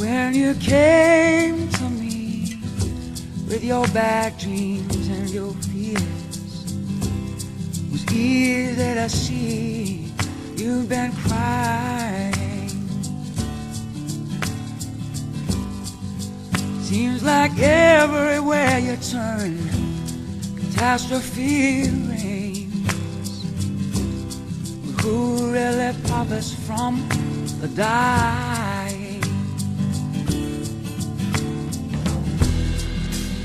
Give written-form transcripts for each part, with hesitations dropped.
When you came to me with your bad dreams and your fears, it was easy to see you've been crying. Seems like everywhere you turn, catastrophe reigns. But who really profits from the dying?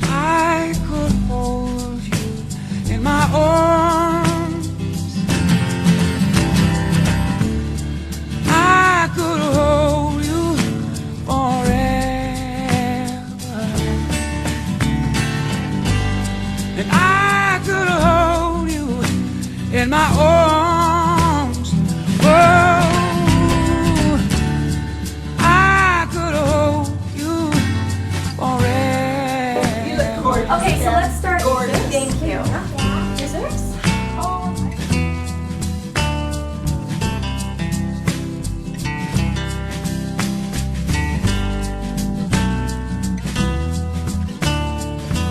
I could hold you in my arms. I could hold you forever. And I could hold you in my arms. Oh, I could hold you forever. You look gorgeous. Okay, so let's start. Gorgeous. Thank you. Scissors?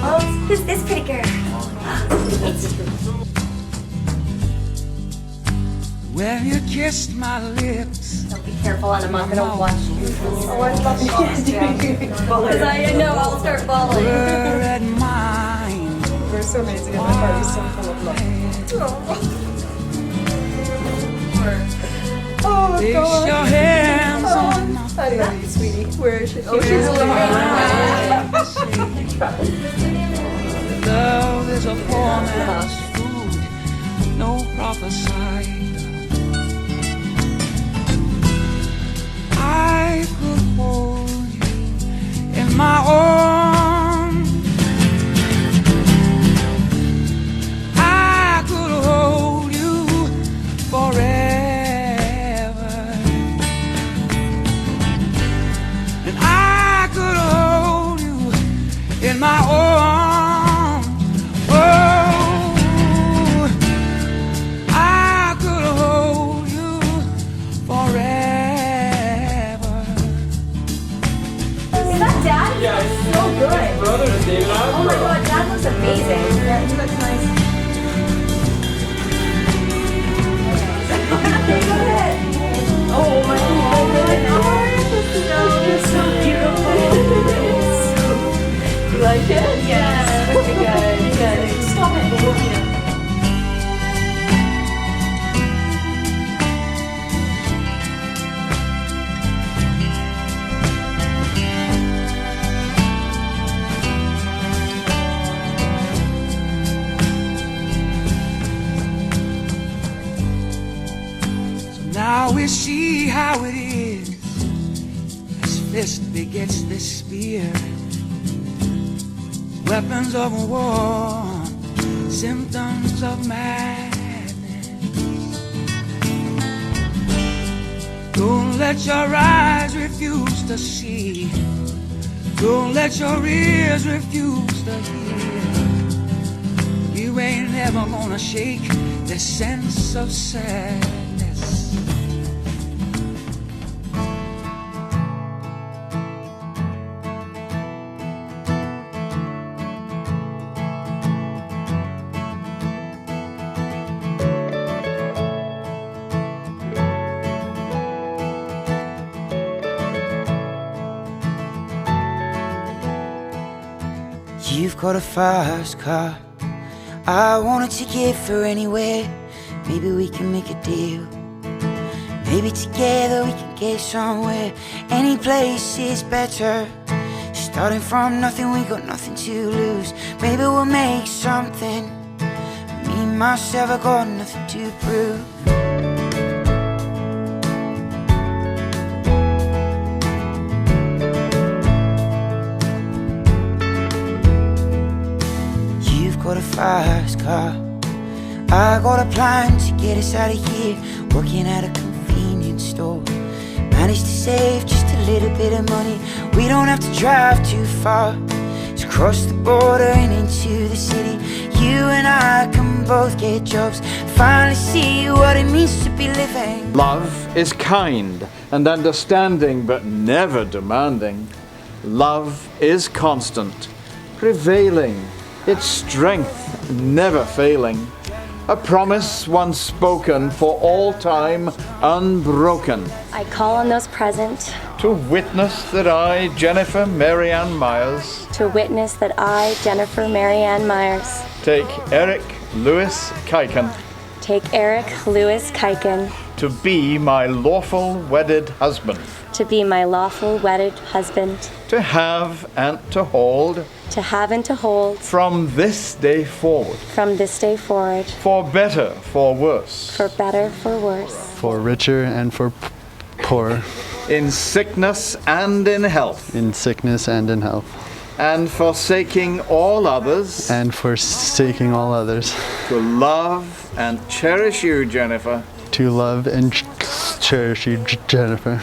Oh, who's this pretty girl? It's you. When you kissed my lips, Don't be careful, and I'm not gonna watch you. Oh, I love you. Because I know I'll start bawling. were at mine. We're so amazing, and my heart is so full of love. Oh, Place God. your hands on my I love you, sweetie. Where is she? Oh, she's love is a poor man's food, no prophesy. I could hold you in my arms. I could hold you forever. And I could hold you in my arms. Oh, I could hold you forever. Is that Dad? He looks so good. Brother, David. Oh my God, Dad looks amazing. Yeah, he looks nice. Oh my God. You're so beautiful. You like it? Yes. Okay, good. Good. Stop it. Now we see how it is as fist begets the spear. Weapons of war, symptoms of madness. Don't let your eyes refuse to see. Don't let your ears refuse to hear. You ain't never gonna shake the sense of sadness. You've got a fast car, I want a ticket for anywhere. Maybe we can make a deal. Maybe together we can get somewhere. Any place is better. Starting from nothing, we got nothing to lose. Maybe we'll make something. Me, myself, I got nothing to prove. Got a fast car, I got a plan to get us out of here. Working at a convenience store, managed to save just a little bit of money. We don't have to drive too far, just cross the border and into the city. You and I can can both get jobs, finally see what it means to be living. Love is kind and understanding, but never demanding. Love is constant, prevailing, its strength never failing. A promise once spoken, for all time unbroken. I call on those present To witness that I, Jennifer Marianne Myers, to witness that I, Jennifer Marianne Myers, take Eric Lewis Kiken take Eric Lewis Kiken to be my lawful wedded husband, to be my lawful wedded husband, to have and to hold to have and to hold from this day forward, from this day forward, for better, for worse, for better, for worse, for richer and for poor, in sickness and in health, in sickness and in health, and forsaking all others, and forsaking all others, to love and cherish you, Jennifer, to love and cherish you, Jennifer,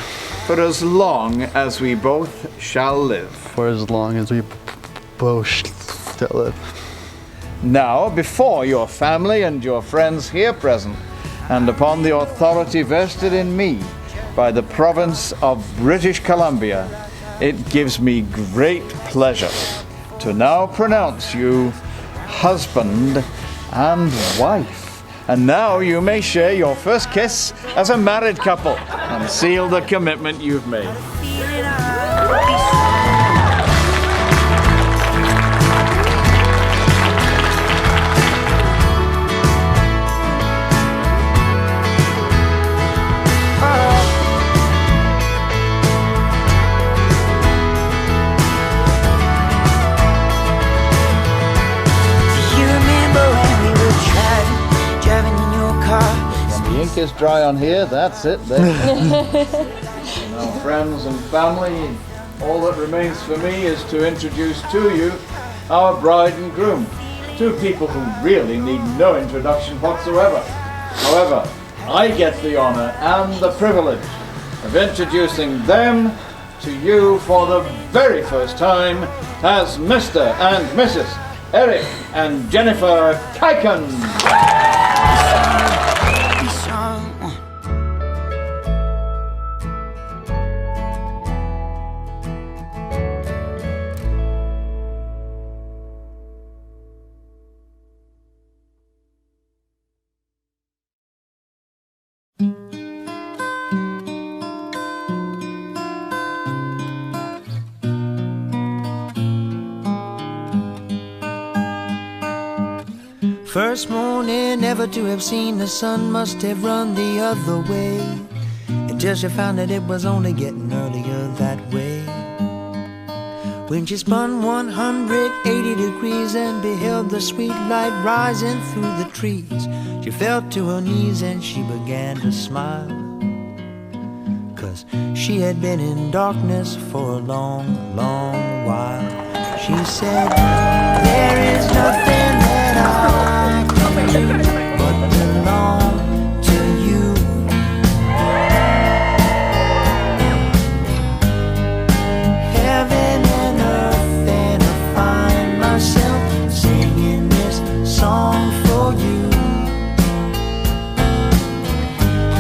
for as long as we both shall live. for as long as we both shall live. Now, before your family and your friends here present, and upon the authority vested in me by the province of British Columbia, it gives me great pleasure to now pronounce you husband and wife. And now you may share your first kiss as a married couple and seal the commitment you've made. Feeling I'll be strong. The ink is dry on here, that's it there. Now, friends and family, all that remains for me is to introduce to you our bride and groom. Two people who really need no introduction whatsoever. However, I get the honor and the privilege of introducing them to you for the very first time as Mr. and Mrs. Eric and Jennifer Kiken. Be strong. First morning ever to have seen the sun, must have run the other way, until she found that it was only getting earlier that way. When she spun 180 degrees and beheld the sweet light rising through the trees, she fell to her knees and she began to smile, 'cause she had been in darkness for a long, long while. She said, there is nothing that I can do but belong to you. Heaven and earth, and I find myself singing this song for you.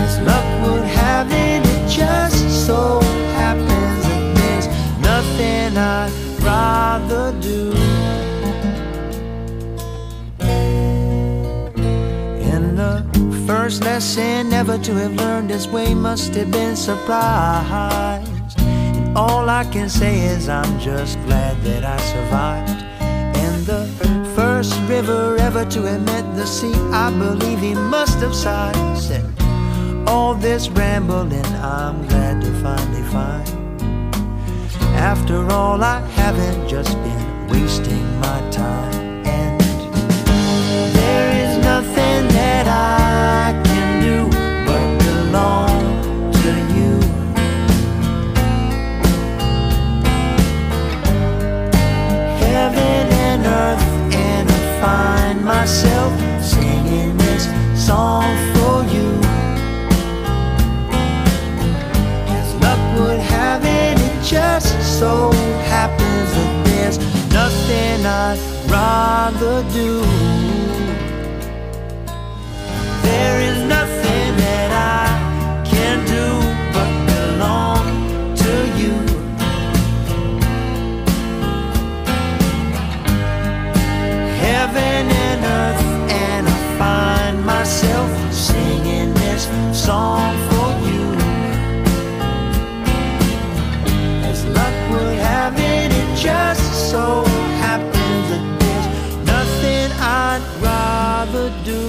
As luck would have it, it just so happens that there's nothing I'd rather do. In the first lesson never to have learned this way, must have been surprised. And all I can say is I'm just glad that I survived. And the first river ever to have met the sea, I believe he must have sighed, said, all this rambling I'm glad to finally find. After all, I haven't just been wasting my time. And there is nothing that I can do but belong to you. Heaven and earth, and I find myself singing this song for you. As luck would have it, it just so happens that there's nothing I'd rather do. song for you. As luck would have it, it just so happens that there's nothing I'd rather do.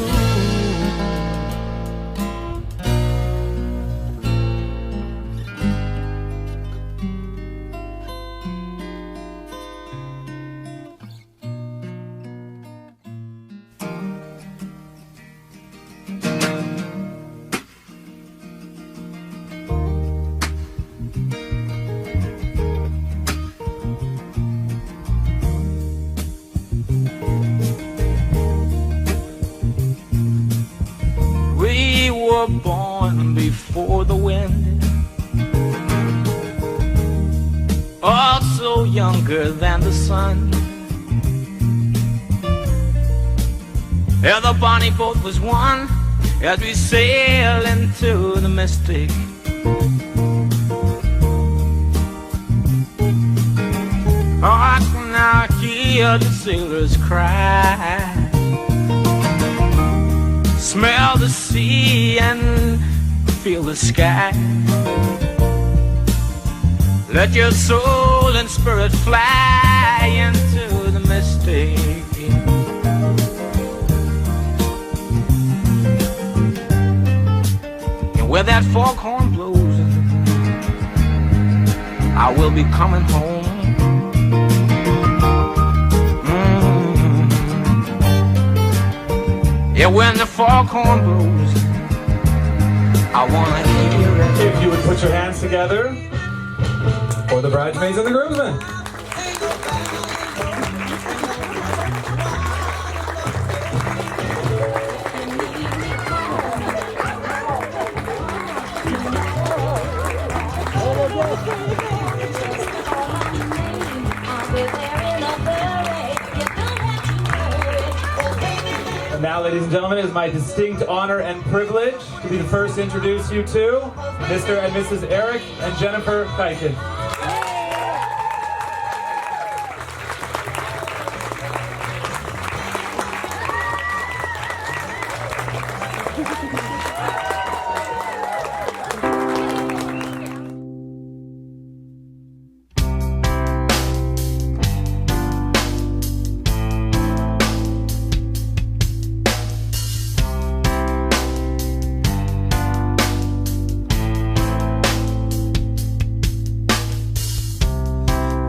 We were born before the wind, also younger than the sun. Yeah, the bonnie boat was one as we sail into the mystic. Oh, I can now hear the sailors cry, smell the sea and feel the sky. Let your soul and spirit fly into the mystic. And where that foghorn blows, I will be coming home. Yeah, when the foghorn blows, I wanna hear it. If you would put your hands together for the bridesmaids and the groomsmen. And now, ladies and gentlemen, it is my distinct honor and privilege to be the first to introduce you to Mr. and Mrs. Eric and Jennifer Kuyken.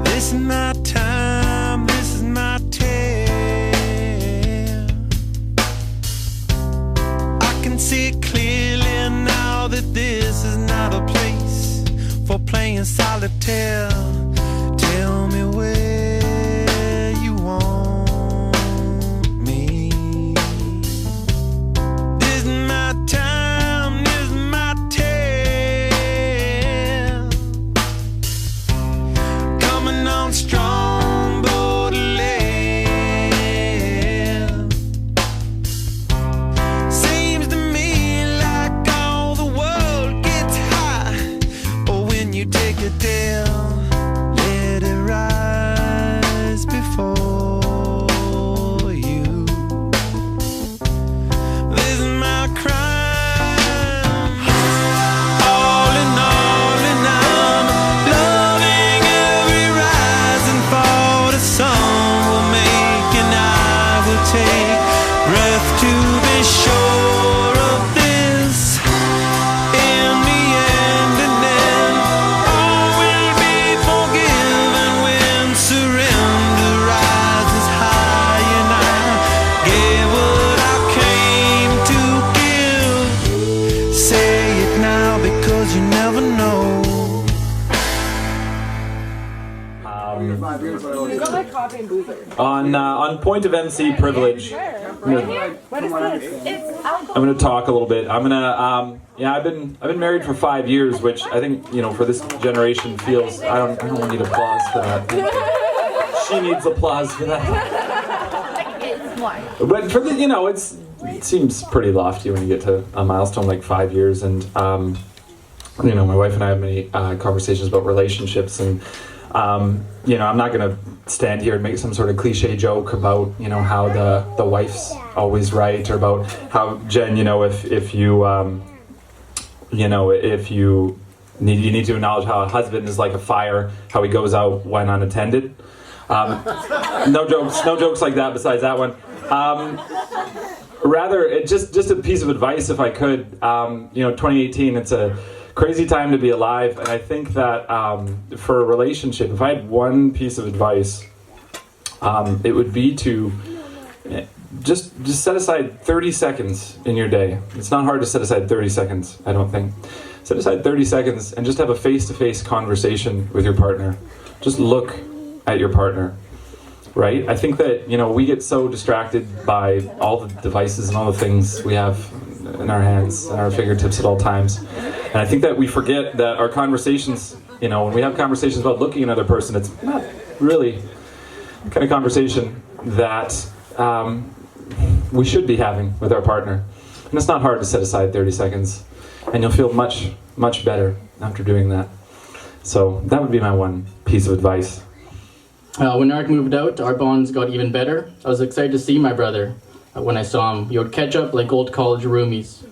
This is my time, this is my tale. I can see clearly now that this is not a place for playing solitaire. Tell me where you want me. This is my time, this is my tale. Coming on strong, borderland. Seems to me like all the world gets high, but when you take it down, let it rise before you. This is my crime. All in all, and I'm loving every rise and fall. The sun will make, and I will take breath to be sure of this. In the end, and then all will be forgiven when surrender rises high, and I gave what I came to give. Say it now, because you never know. On point of MC privilege, I'm gonna talk a little bit. I'm gonna I've been married for 5 years, which I think, for this generation feels, I don't need applause for that. She needs applause for that. But for the, it seems pretty lofty when you get to a milestone like 5 years, and my wife and I have many conversations about relationships, and I'm not going to stand here and make some sort of cliche joke about, how the wife's always right, or about how, Jen, if you, if you need to acknowledge how a husband is like a fire, how he goes out when unattended. No jokes like that besides that one. Rather, just a piece of advice, if I could. 2018, it's a crazy time to be alive, and I think that for a relationship, if I had one piece of advice, it would be to just set aside 30 seconds in your day. It's not hard to set aside 30 seconds, I don't think. Set aside 30 seconds and just have a face-to-face conversation with your partner. Just look at your partner, right? I think that, we get so distracted by all the devices and all the things we have in our hands and our fingertips at all times. And I think that we forget that our conversations, when we have conversations about looking at another person, it's not really the kind of conversation that we should be having with our partner. And it's not hard to set aside 30 seconds, and you'll feel much, much better after doing that. So that would be my one piece of advice. When Eric moved out, our bonds got even better. I was excited to see my brother. When I saw him, we would catch up like old college roomies.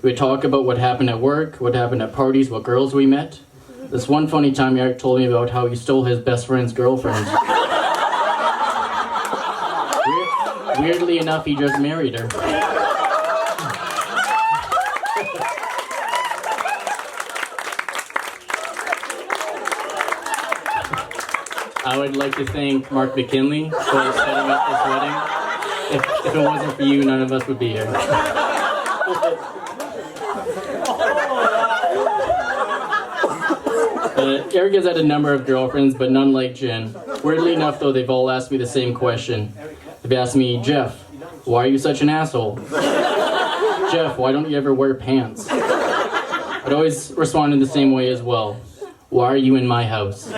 We would talk about what happened at work, what happened at parties, what girls we met. This one funny time, Eric told me about how he stole his best friend's girlfriend. Weirdly enough, he just married her. I would like to thank Mark McKinley for setting up this wedding. If it wasn't for you, none of us would be here. Eric has had a number of girlfriends, but none like Jen. Weirdly enough, though, they've all asked me the same question. They've asked me, Jeff, why are you such an asshole? Jeff, why don't you ever wear pants? I'd always respond in the same way as well. Why are you in my house?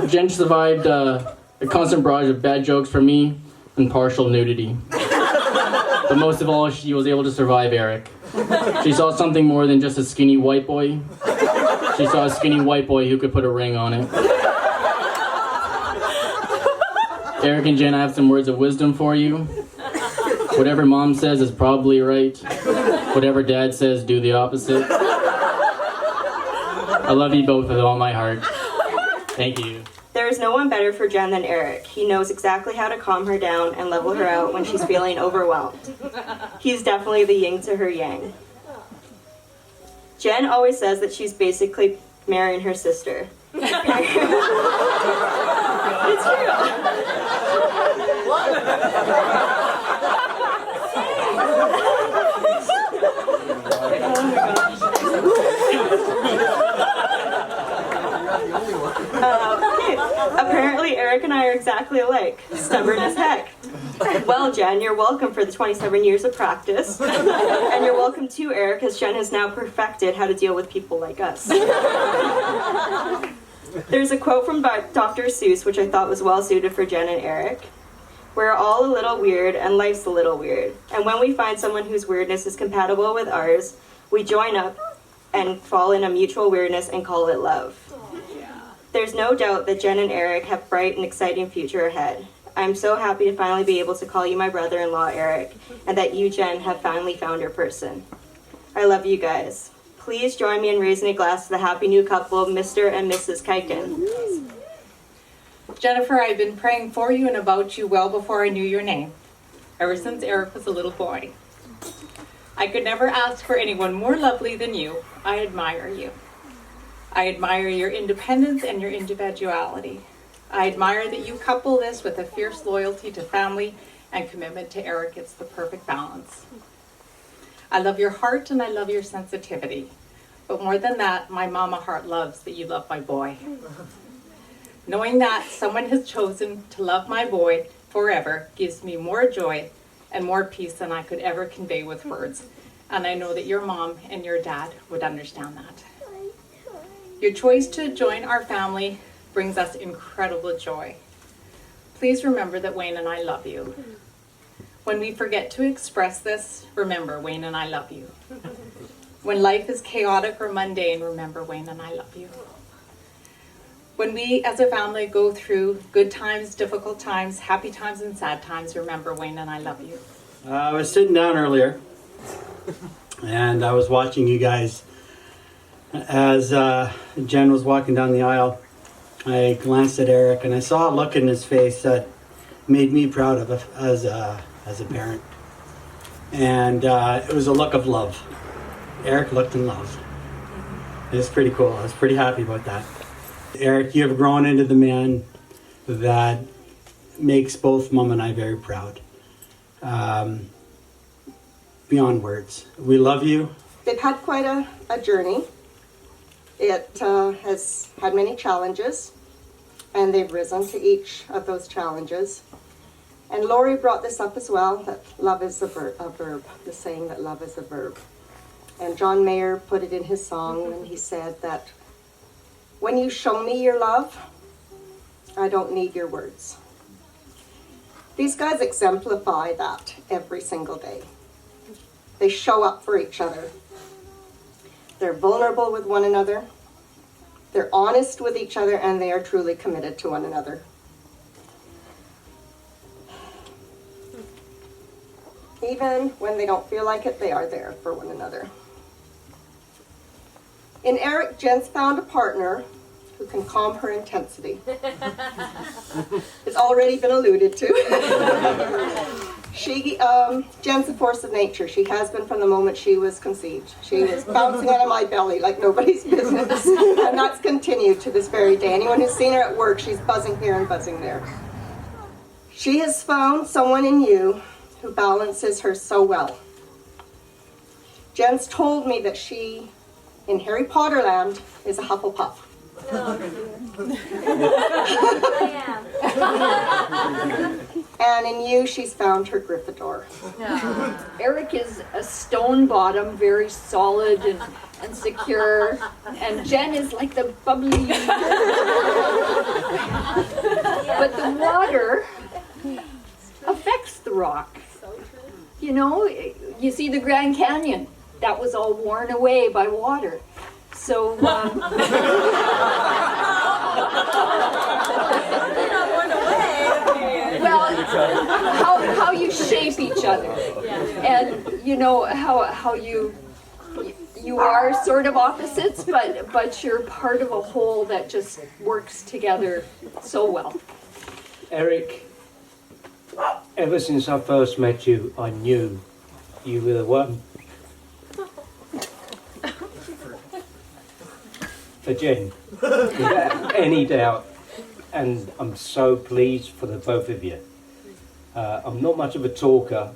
Jen survived a constant barrage of bad jokes from me and partial nudity. But most of all, she was able to survive Eric. She saw something more than just a skinny white boy. She saw a skinny white boy who could put a ring on it. Eric and Jen, I have some words of wisdom for you. Whatever mom says is probably right. Whatever dad says, do the opposite. I love you both with all my heart. Thank you. There is no one better for Jen than Eric. He knows exactly how to calm her down and level her out when she's feeling overwhelmed. He's definitely the yin to her yang. Jen always says that she's basically marrying her sister. It's true. Apparently, Eric and I are exactly alike. Stubborn as heck. Well, Jen, you're welcome for the 27 years of practice. And you're welcome too, Eric, as Jen has now perfected how to deal with people like us. There's a quote from Dr. Seuss, which I thought was well suited for Jen and Eric. We're all a little weird, and life's a little weird. And when we find someone whose weirdness is compatible with ours, we join up and fall in a mutual weirdness and call it love. There's no doubt that Jen and Eric have a bright and exciting future ahead. I'm so happy to finally be able to call you my brother-in-law, Eric, and that you, Jen, have finally found your person. I love you guys. Please join me in raising a glass to the happy new couple, Mr. and Mrs. Kiken. Jennifer, I've been praying for you and about you well before I knew your name, ever since Eric was a little boy. I could never ask for anyone more lovely than you. I admire you. I admire your independence and your individuality. I admire that you couple this with a fierce loyalty to family and commitment to Eric. It's the perfect balance. I love your heart and I love your sensitivity. But more than that, my mama heart loves that you love my boy. Knowing that someone has chosen to love my boy forever gives me more joy and more peace than I could ever convey with words. And I know that your mom and your dad would understand that. Your choice to join our family brings us incredible joy. Please remember that Wayne and I love you. When we forget to express this, remember Wayne and I love you. When life is chaotic or mundane, remember Wayne and I love you. When we as a family go through good times, difficult times, happy times, and sad times, remember Wayne and I love you. I was sitting down earlier and I was watching you guys as Jen was walking down the aisle. I glanced at Eric and I saw a look in his face that made me proud of as a parent. And it was a look of love. Eric looked in love. It was pretty cool. I was pretty happy about that. Eric, you have grown into the man that makes both Mom and I very proud. Beyond words. We love you. They've had quite a journey. It has had many challenges, and they've risen to each of those challenges. And Laurie brought this up as well, that love is a verb, the saying that love is a verb. And John Mayer put it in his song, and he said that when you show me your love, I don't need your words. These guys exemplify that every single day. They show up for each other. They're vulnerable with one another. They're honest with each other, and they are truly committed to one another. Even when they don't feel like it, they are there for one another. In Eric, Jen's found a partner who can calm her intensity. It's already been alluded to. Jen's a force of nature. She has been from the moment she was conceived. She was bouncing out of my belly like nobody's business. And that's continued to this very day. Anyone who's seen her at work, she's buzzing here and buzzing there. She has found someone in you who balances her so well. Jen's told me that she, in Harry Potter land, is a Hufflepuff. And in you, she's found her Gryffindor. Eric is a stone bottom, very solid and secure. And Jen is like the bubbly. But the water affects the rock. You know, you see the Grand Canyon. That was all worn away by water. So, well, how you shape each other, and you know how you are sort of opposites, but you're part of a whole that just works together so well. Eric, ever since I first met you, I knew you were the one. For Jen, without any doubt, and I'm so pleased for the both of you. I'm not much of a talker.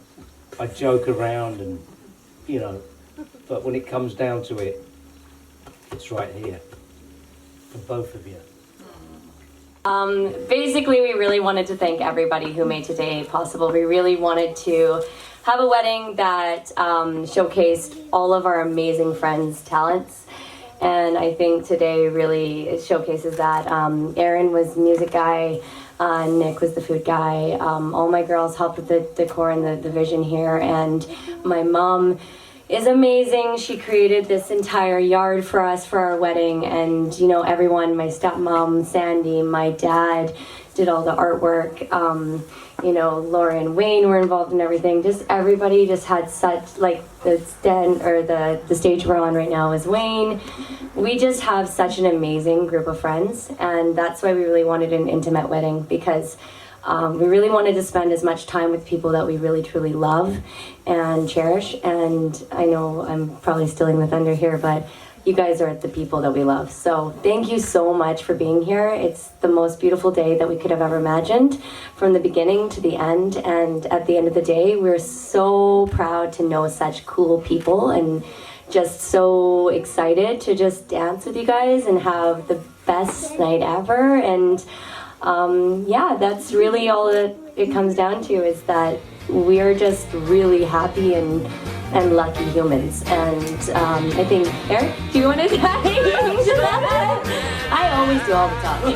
I joke around and, you know, but when it comes down to it, it's right here for both of you. Basically, we really wanted to thank everybody who made today possible. We really wanted to have a wedding that showcased all of our amazing friends' talents. And I think today really showcases that. Aaron was music guy, Nick was the food guy. All my girls helped with the decor and the vision here. And my mom is amazing. She created this entire yard for us for our wedding. And, you know, everyone, my stepmom, Sandy, my dad, did all the artwork. You know, Laura and Wayne were involved in everything. Just everybody just had such, like, the stage we're on right now is Wayne. We just have such an amazing group of friends, and that's why we really wanted an intimate wedding, because we really wanted to spend as much time with people that we really truly love and cherish. And I know I'm probably stealing the thunder here, but you guys are the people that we love. So thank you so much for being here. It's the most beautiful day that we could have ever imagined, from the beginning to the end. And at the end of the day, we're so proud to know such cool people, and just so excited to just dance with you guys and have the best night ever. And yeah, that's really all that it comes down to, is that we're just really happy and lucky humans. And I think, Eric, do you want to say anything to that? I always do all the talking.